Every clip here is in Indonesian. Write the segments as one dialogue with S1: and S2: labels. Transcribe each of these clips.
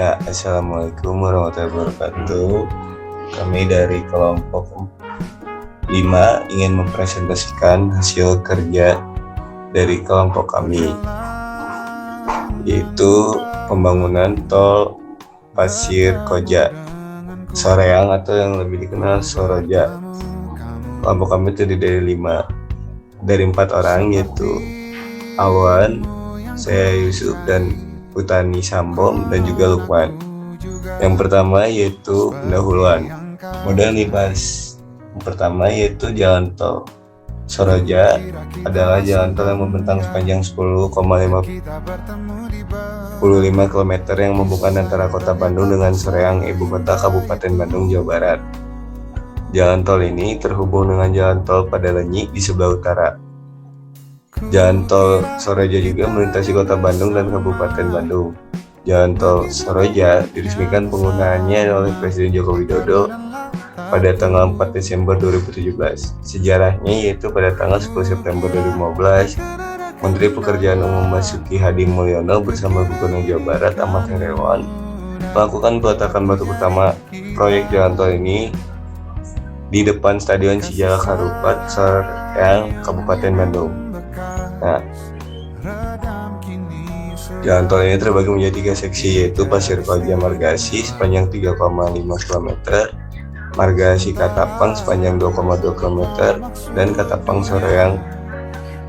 S1: Ya, Assalamualaikum warahmatullahi wabarakatuh. Kami dari kelompok 5 ingin mempresentasikan hasil kerja dari kelompok kami, yaitu pembangunan tol Pasir Koja Soreang atau yang lebih dikenal Soroja. Kelompok kami terdiri dari 4 orang, yaitu Awan, saya Yusuf, dan Putani Sambom, dan juga Lukman. Yang pertama yaitu pendahuluan. Modal dibahas. Yang pertama yaitu jalan tol Soroja adalah jalan tol yang membentang sepanjang 10,55 km yang menghubungkan antara kota Bandung dengan Soreang, ibu kota Kabupaten Bandung, Jawa Barat. Jalan tol ini terhubung dengan jalan tol Padalenyi di sebelah utara. Jalan tol Soroja juga melintasi kota Bandung dan Kabupaten Bandung. Jalan tol Soroja diresmikan penggunaannya oleh Presiden Joko Widodo pada tanggal 4 Desember 2017. Sejarahnya yaitu pada tanggal 10 September 2015, Menteri Pekerjaan Umum Basuki Hadi Mulyono bersama Gubernur Jawa Barat Ahmad Heriawan melakukan peletakan batu pertama proyek jalan tol ini di depan Stadion Sijalak Harupat, Soreang, Kabupaten Bandung. Nah, jalan tol ini terbagi menjadi 3 seksi, yaitu Pasir Koja Margasi sepanjang 3,5 km, Margasi Katapang sepanjang 2,2 km, dan Katapang Soreang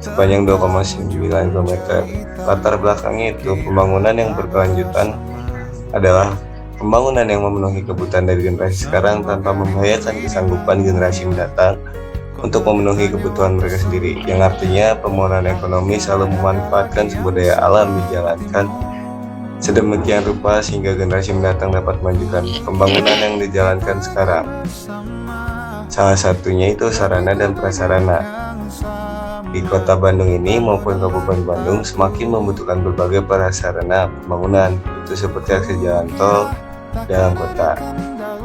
S1: sepanjang 2,9 km. Latar belakangnya itu pembangunan yang berkelanjutan adalah pembangunan yang memenuhi kebutuhan dari generasi sekarang tanpa membahayakan kesanggupan generasi mendatang untuk memenuhi kebutuhan mereka sendiri, yang artinya pembangunan ekonomi selalu memanfaatkan sumber daya alam dijalankan sedemikian rupa sehingga generasi mendatang dapat melanjutkan pembangunan yang dijalankan sekarang. Salah satunya itu sarana dan prasarana. Di kota Bandung ini maupun Kabupaten Bandung semakin membutuhkan berbagai prasarana pembangunan, itu seperti akses jalan tol dalam kota.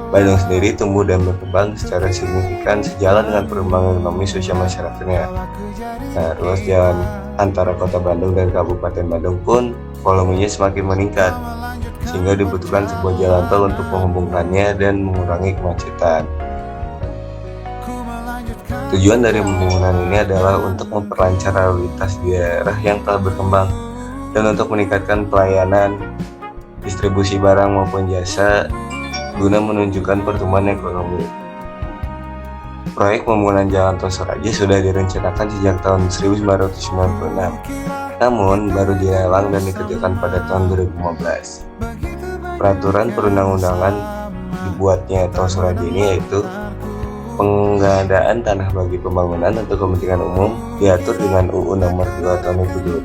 S1: Bandung sendiri tumbuh dan berkembang secara signifikan sejalan dengan perkembangan ekonomi sosial masyarakatnya. Nah, ruas jalan antara kota Bandung dan Kabupaten Bandung pun volumenya semakin meningkat, sehingga dibutuhkan sebuah jalan tol untuk menghubungkannya dan mengurangi kemacetan. Tujuan dari pembangunan ini adalah untuk memperlancar lalu lintas di daerah yang telah berkembang dan untuk meningkatkan pelayanan, distribusi barang maupun jasa guna menunjukkan pertumbuhan ekonomi. Proyek pembangunan jalan tol Soroja sudah direncanakan sejak tahun 1996, namun baru dilelang dan dikerjakan pada tahun 2015. Peraturan perundang-undangan dibuatnya tol Soroja ini yaitu pengadaan tanah bagi pembangunan untuk kepentingan umum diatur dengan UU Nomor 2 Tahun 2012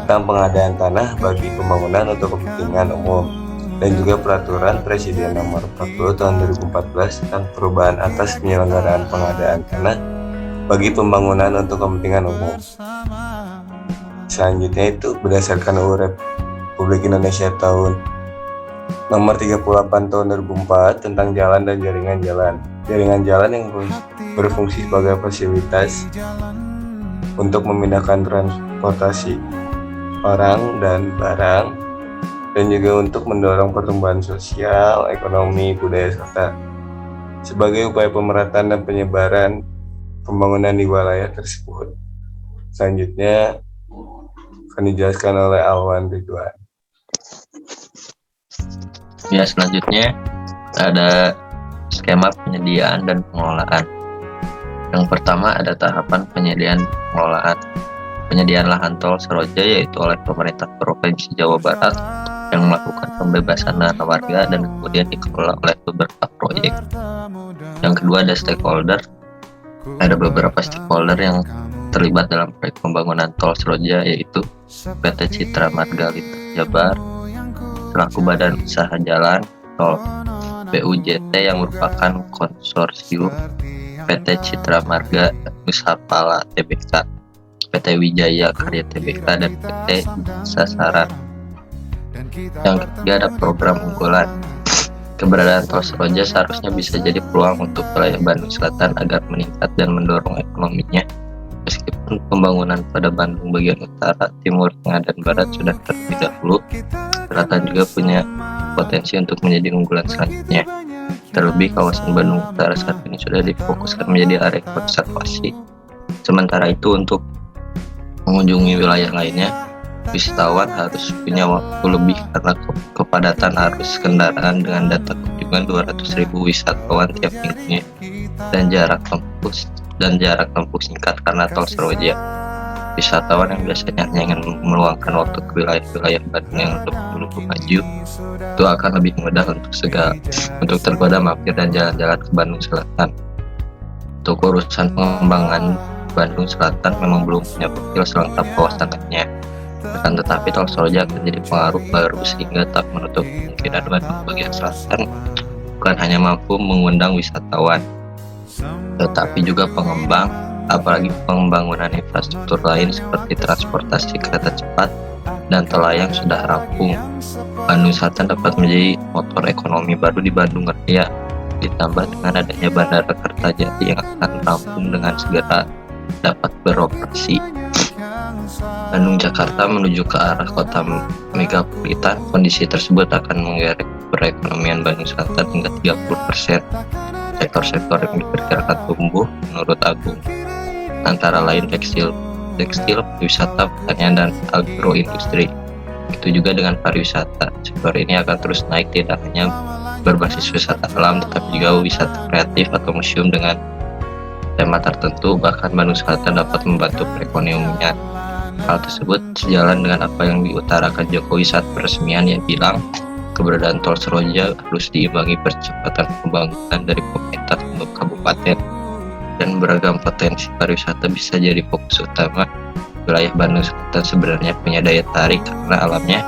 S1: tentang pengadaan tanah bagi pembangunan untuk kepentingan umum, dan juga Peraturan Presiden Nomor 40 Tahun 2014 tentang perubahan atas penyelenggaraan pengadaan tanah bagi pembangunan untuk kepentingan umum. Selanjutnya itu berdasarkan UU Republik Indonesia Tahun Nomor 38 Tahun 2004 tentang jalan dan jaringan jalan. Jaringan jalan yang berfungsi sebagai fasilitas untuk memindahkan transportasi orang dan barang, dan juga untuk mendorong pertumbuhan sosial, ekonomi, budaya, serta sebagai upaya pemerataan dan penyebaran pembangunan di wilayah tersebut. Selanjutnya akan dijelaskan oleh Alwan Ridwan.
S2: Ya, selanjutnya ada skema penyediaan dan pengelolaan. Yang pertama ada tahapan penyediaan pengelolaan. Penyediaan lahan tol Soroja yaitu oleh pemerintah Provinsi Jawa Barat yang melakukan pembebasan lahan warga dan kemudian dikelola oleh beberapa proyek. Yang kedua ada stakeholder. Ada beberapa stakeholder yang terlibat dalam proyek pembangunan tol Soroja yaitu PT Citra Marga Lintas Jabar selaku badan usaha jalan tol, BUJT yang merupakan konsorsium, PT Citra Marga Nusapala Tbk, PT Wijaya Karya Tbk, dan PT Sasaran. Yang ketiga ada program unggulan. Keberadaan tol Soroja seharusnya bisa jadi peluang untuk wilayah Bandung Selatan agar meningkat dan mendorong ekonominya. Meskipun pembangunan pada Bandung bagian utara, timur, tengah, dan barat sudah terlebih dahulu, Selatan juga punya potensi untuk menjadi unggulan selanjutnya. Terlebih kawasan Bandung Utara saat ini sudah difokuskan menjadi area konservasi. Sementara itu untuk mengunjungi wilayah lainnya, wisatawan harus punya waktu lebih karena kepadatan arus kendaraan dengan data kunjungan 200.000 wisatawan tiap minggunya dan jarak tempuh singkat karena tol Seroja. Wisatawan yang biasanya hanya ingin meluangkan waktu ke wilayah-wilayah Bandung yang lebih maju itu akan lebih mudah untuk tergoda mampir dan jalan-jalan ke Bandung Selatan. Untuk urusan pengembangan Bandung Selatan memang belum punya profil selengkap kawasan lainnya. Akan tetapi tol Seroja akan jadi pengaruh baru sehingga tak menutup kemungkinan Bandung bagian selatan bukan hanya mampu mengundang wisatawan, tetapi juga apalagi pengembangan infrastruktur lain seperti transportasi kereta cepat dan tol layang sudah rampung. Bandung Selatan dapat menjadi motor ekonomi baru di Bandung Raya, ditambah dengan adanya Bandara Kertajati yang akan rampung dengan segera dapat beroperasi. Bandung Jakarta menuju ke arah kota megapolitan, kondisi tersebut akan menggerek perekonomian Bandung Selatan hingga 30%. Sektor-sektor yang diperkirakan tumbuh menurut Agung antara lain tekstil, pariwisata, pertanian, dan agroindustri. Itu juga dengan pariwisata. Sektor ini akan terus naik tidak hanya berbasis wisata alam, tetapi juga wisata kreatif atau museum dengan tema tertentu. Bahkan Bandung Selatan dapat membantu perekonomian. Hal tersebut sejalan dengan apa yang diutarakan Jokowi saat peresmian yang bilang keberadaan tol Seroja harus diimbangi percepatan pembangunan dari pemerintah untuk kabupaten dan beragam potensi pariwisata bisa jadi fokus utama. Wilayah Bandung Selatan sebenarnya punya daya tarik karena alamnya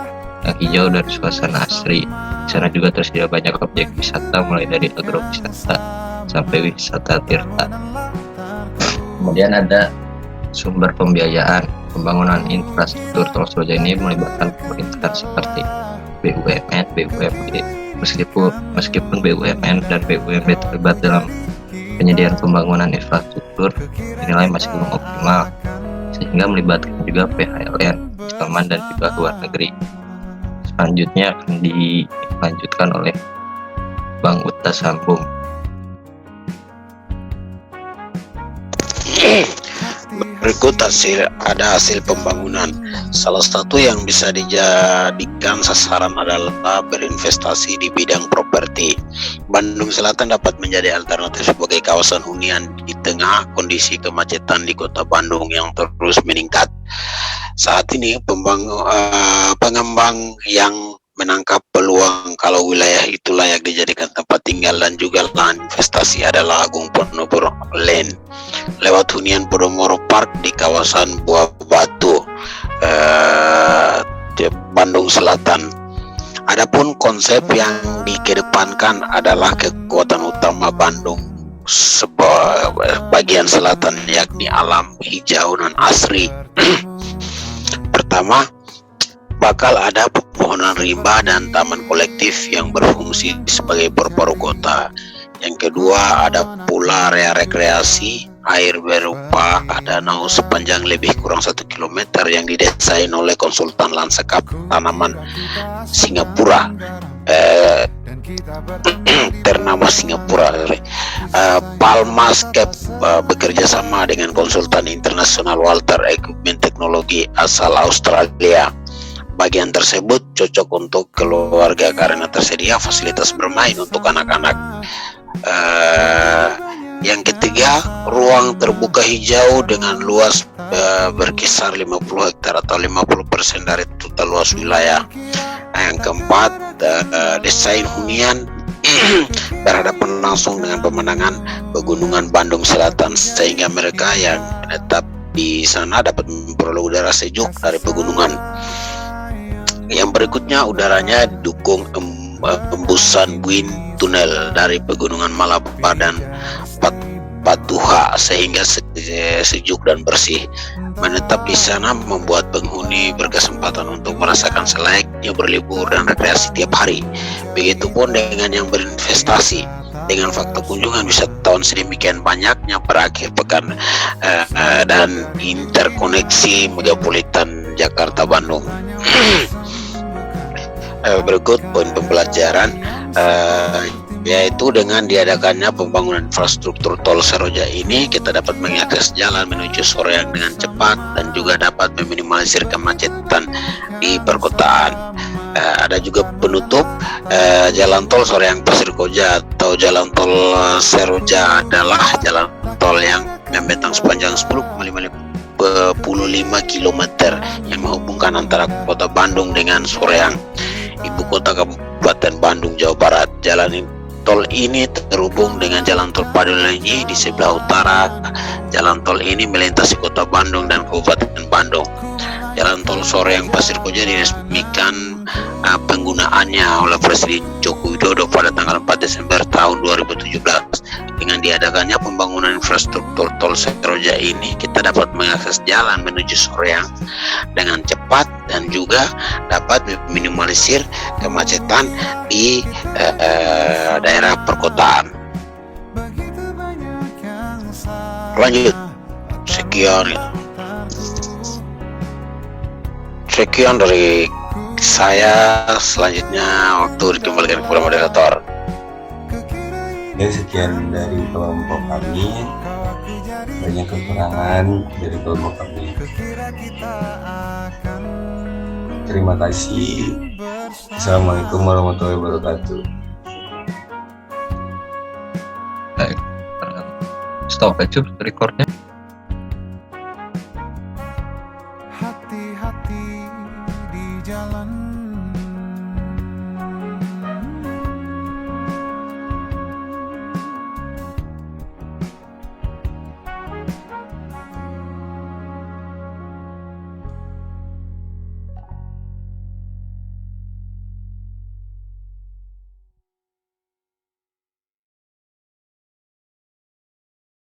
S2: yang hijau dan suasana asri. Di sana juga tersedia banyak objek wisata mulai dari agrowisata sampai wisata tirta. Kemudian ada sumber pembiayaan. Pembangunan infrastruktur tol Seroja ini melibatkan pemerintahan seperti BUMN, BUMD. Meskipun BUMN dan BUMD terlibat dalam penyediaan pembangunan infrastruktur, dinilai masih belum optimal, sehingga melibatkan juga PHLN, Islaman, dan juga luar negeri. Selanjutnya akan dilanjutkan oleh Bang Uta Sambung.
S3: Berikut ada hasil pembangunan. Salah satu yang bisa dijadikan sasaran adalah berinvestasi di bidang properti. Bandung Selatan dapat menjadi alternatif sebagai kawasan hunian di tengah kondisi kemacetan di kota Bandung yang terus meningkat. Saat ini pengembang yang menangkap peluang kalau wilayah itu layak dijadikan tempat tinggal dan juga lahan investasi adalah Agung Podomoro Land lewat hunian Podomoro Park di kawasan Buah Batu, Bandung Selatan. Adapun konsep yang dikedepankan adalah kekuatan utama Bandung bagian selatan, yakni alam hijau dan asri. Pertama, bakal ada pepohonan rimba dan taman kolektif yang berfungsi sebagai paru-paru kota. Yang kedua, ada pula area rekreasi air berupa danau sepanjang lebih kurang 1 km yang didesain oleh konsultan lanskap tanaman Singapura ternama Singapura. Palmascape bekerja sama dengan konsultan internasional Walter Equipment Teknologi asal Australia. Bagian tersebut cocok untuk keluarga karena tersedia fasilitas bermain untuk anak-anak. Yang ketiga, ruang terbuka hijau dengan luas berkisar 50 hektar atau 50% dari total luas wilayah. Yang keempat, desain hunian berhadapan langsung dengan pemandangan pegunungan Bandung Selatan sehingga mereka yang menetap di sana dapat memperoleh udara sejuk dari pegunungan. Yang berikutnya, udaranya didukung embusan wind tunnel dari pegunungan Malabar dan Patuha sehingga sejuk dan bersih. Menetap di sana membuat penghuni berkesempatan untuk merasakan selayaknya berlibur dan rekreasi tiap hari. Begitupun dengan yang berinvestasi. Dengan fakta kunjungan wisatawan sedemikian banyaknya berakhir pekan dan interkoneksi megapolitan Jakarta Bandung. berikut poin pembelajaran, yaitu dengan diadakannya pembangunan infrastruktur tol Seroja ini, kita dapat mengakses jalan menuju Soreang dengan cepat dan juga dapat meminimalisir kemacetan di perkotaan. Ada juga penutup jalan tol Soreang Pasir Koja atau jalan tol Seroja adalah jalan tol yang membentang sepanjang 10,55 km yang menghubungkan antara kota Bandung dengan Soreang, ibu kota Kabupaten Bandung, Jawa Barat. Jalan tol ini terhubung dengan jalan tol Padulenyi di sebelah utara. Jalan tol ini melintasi kota Bandung dan Kabupaten Bandung. Jalan tol Soreang Pasir Koja diresmikan penggunaannya oleh Presiden Joko Widodo pada tanggal 4 Desember tahun 2017. Dengan diadakannya pembangunan infrastruktur tol Seroja ini, kita dapat mengakses jalan menuju Soreang dengan cepat dan juga dapat meminimalisir kemacetan di daerah perkotaan. Lanjut, sekian dari saya. Selanjutnya waktu dikembalikan kepada moderator.
S1: Ya, sekian dari kelompok kami. Banyak kekurangan dari kelompok kami. Terima kasih. Assalamualaikum warahmatullahi wabarakatuh.
S2: Baik. Stop aja recordnya.
S4: Hati-hati di jalan.